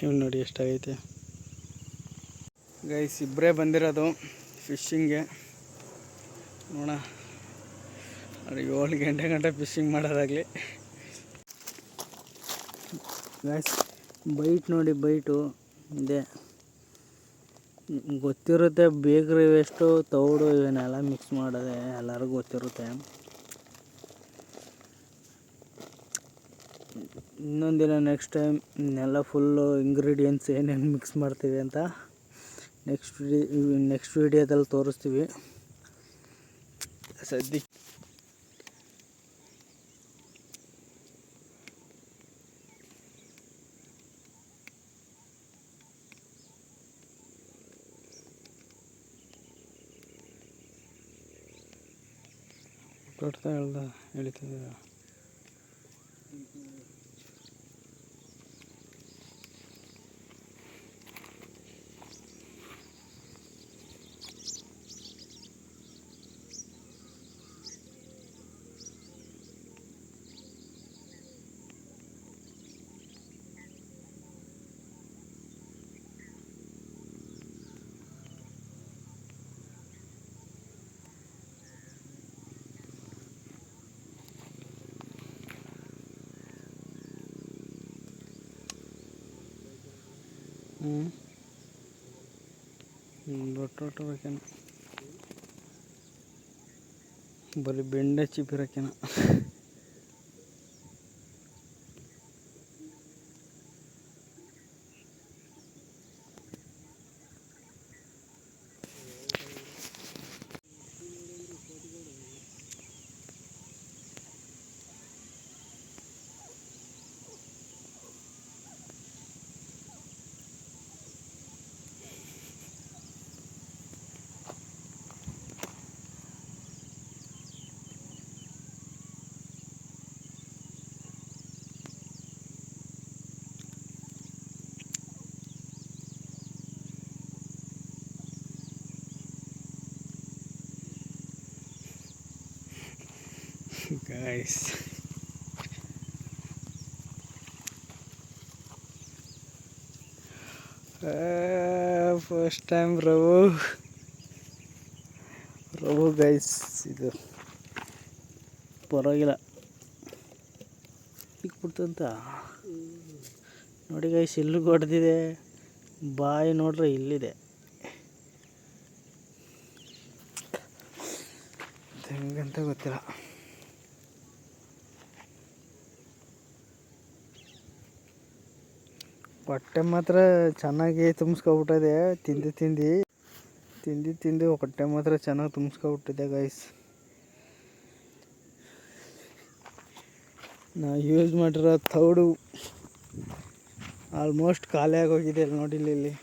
ಇವ್ ನೋಡಿ ಎಷ್ಟಾಗೈತೆ ಗೈಸ್. ಇಬ್ಬರೇ ಬಂದಿರೋದು ಫಿಶಿಂಗ್ಗೆ. ನೋಡೋಣ ಅವ್ರಿಗೆ 7 ಗಂಟೆ ಫಿಶಿಂಗ್ ಮಾಡೋದಾಗಲಿ. ಗೈಸ್ ಬೈಟ್ ನೋಡಿ, ಬೈಟು ಇದೆ ಗೊತ್ತಿರುತ್ತೆ. ಬೇಕ್ರಿ ವೇಸ್ಟು, ತೌಡು ಇವನ್ನೆಲ್ಲ ಮಿಕ್ಸ್ ಮಾಡೋದೆ ಎಲ್ಲರಿಗೂ ಗೊತ್ತಿರುತ್ತೆ. ಇನ್ನೊಂದಿನ ನೆಕ್ಸ್ಟ್ ಟೈಮ್ ಇನ್ನೆಲ್ಲ ಫುಲ್ಲು ಇಂಗ್ರೀಡಿಯೆಂಟ್ಸ್ ಏನೇನು ಮಿಕ್ಸ್ ಮಾಡ್ತೀವಿ ಅಂತ ನೆಕ್ಸ್ಟ್ ವೀಡಿಯೋದಲ್ಲಿ ತೋರಿಸ್ತೀವಿ. ಸದ್ಯಕ್ಕೆ ಹೇಳ್ತಿದ್ದೀರ. ರೊಟ್ಟು ಬೇಕೇನ, ಬರೀ ಬೆಂಡೆ ಚಿಪ್ಪಿರಕ್ಕೇನ. Guys, ಫಸ್ಟ್ ಟೈಮ್ ರವು ಗೈಸ್. ಇದು ಪರವಾಗಿಲ್ಲ ಸಿಕ್ಬಿಡ್ತಂತ ನೋಡಿ ಗೈಸ್. ಇಲ್ಲಿಗೆ ಹೊಡೆದಿದೆ, ಬಾಯಿ ನೋಡ್ರೆ ಇಲ್ಲಿದೆ. ಹೆಂಗಂತ ಗೊತ್ತಿಲ್ಲ. ಹೊಟ್ಟೆ ಮಾತ್ರ ಚೆನ್ನಾಗಿ ತುಂಬಿಸ್ಕೊಬಿಟ್ಟಿದೆ. ತಿಂದು ಹೊಟ್ಟೆ ಮಾತ್ರ ಚೆನ್ನಾಗಿ ತುಂಬಿಸ್ಕೊಬಿಟ್ಟಿದೆ ಗೈಸ್. ನಾವು ಯೂಸ್ ಮಾಡಿರೋ ತೌಡು ಆಲ್ಮೋಸ್ಟ್ ಖಾಲಿ ಆಗೋಗಿದೆ. ನೋಡಿ ಇಲ್ಲಿ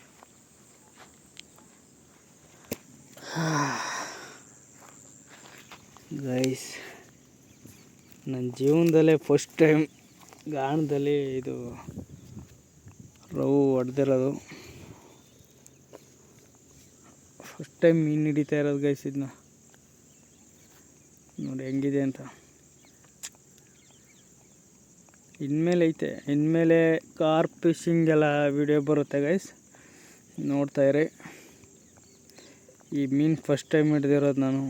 ಗೈಸ್, ನನ್ನ ಜೀವನದಲ್ಲೇ ಫಸ್ಟ್ ಟೈಮ್ ಗಾಣದಲ್ಲಿ ಇದು ರವು ಹೊಡೆದಿರೋದು. ಫಸ್ಟ್ ಟೈಮ್ ಮೀನು ಹಿಡಿತಾ ಇರೋದು ಗೈಸ್. ಇದನ್ನ ನೋಡಿ ಹೆಂಗಿದೆ ಅಂತ. ಇನ್ಮೇಲೆ ಐತೆ, ಇನ್ಮೇಲೆ ಕಾರ್ಪ್ ಫಿಶಿಂಗ್ ಎಲ್ಲ ವಿಡಿಯೋ ಬರುತ್ತೆ ಗೈಸ್, ನೋಡ್ತಾಯಿರಿ. ಈ ಮೀನು ಫಸ್ಟ್ ಟೈಮ್ ಹಿಡ್ದಿರೋದು ನಾನು.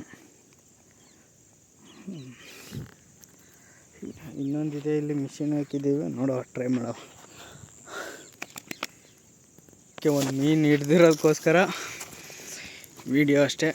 ಇನ್ನೊಂದಿದೆ, ಇಲ್ಲಿ ಮಿಷಿನ್ ಹಾಕಿದ್ದೀವಿ, ನೋಡೋ ಟ್ರೈ ಮಾಡೋ. ಒಂದು ಮೀನು ಹಿಡ್ದಿರೋದಕ್ಕೋಸ್ಕರ ವಿಡಿಯೋ ಅಷ್ಟೇ.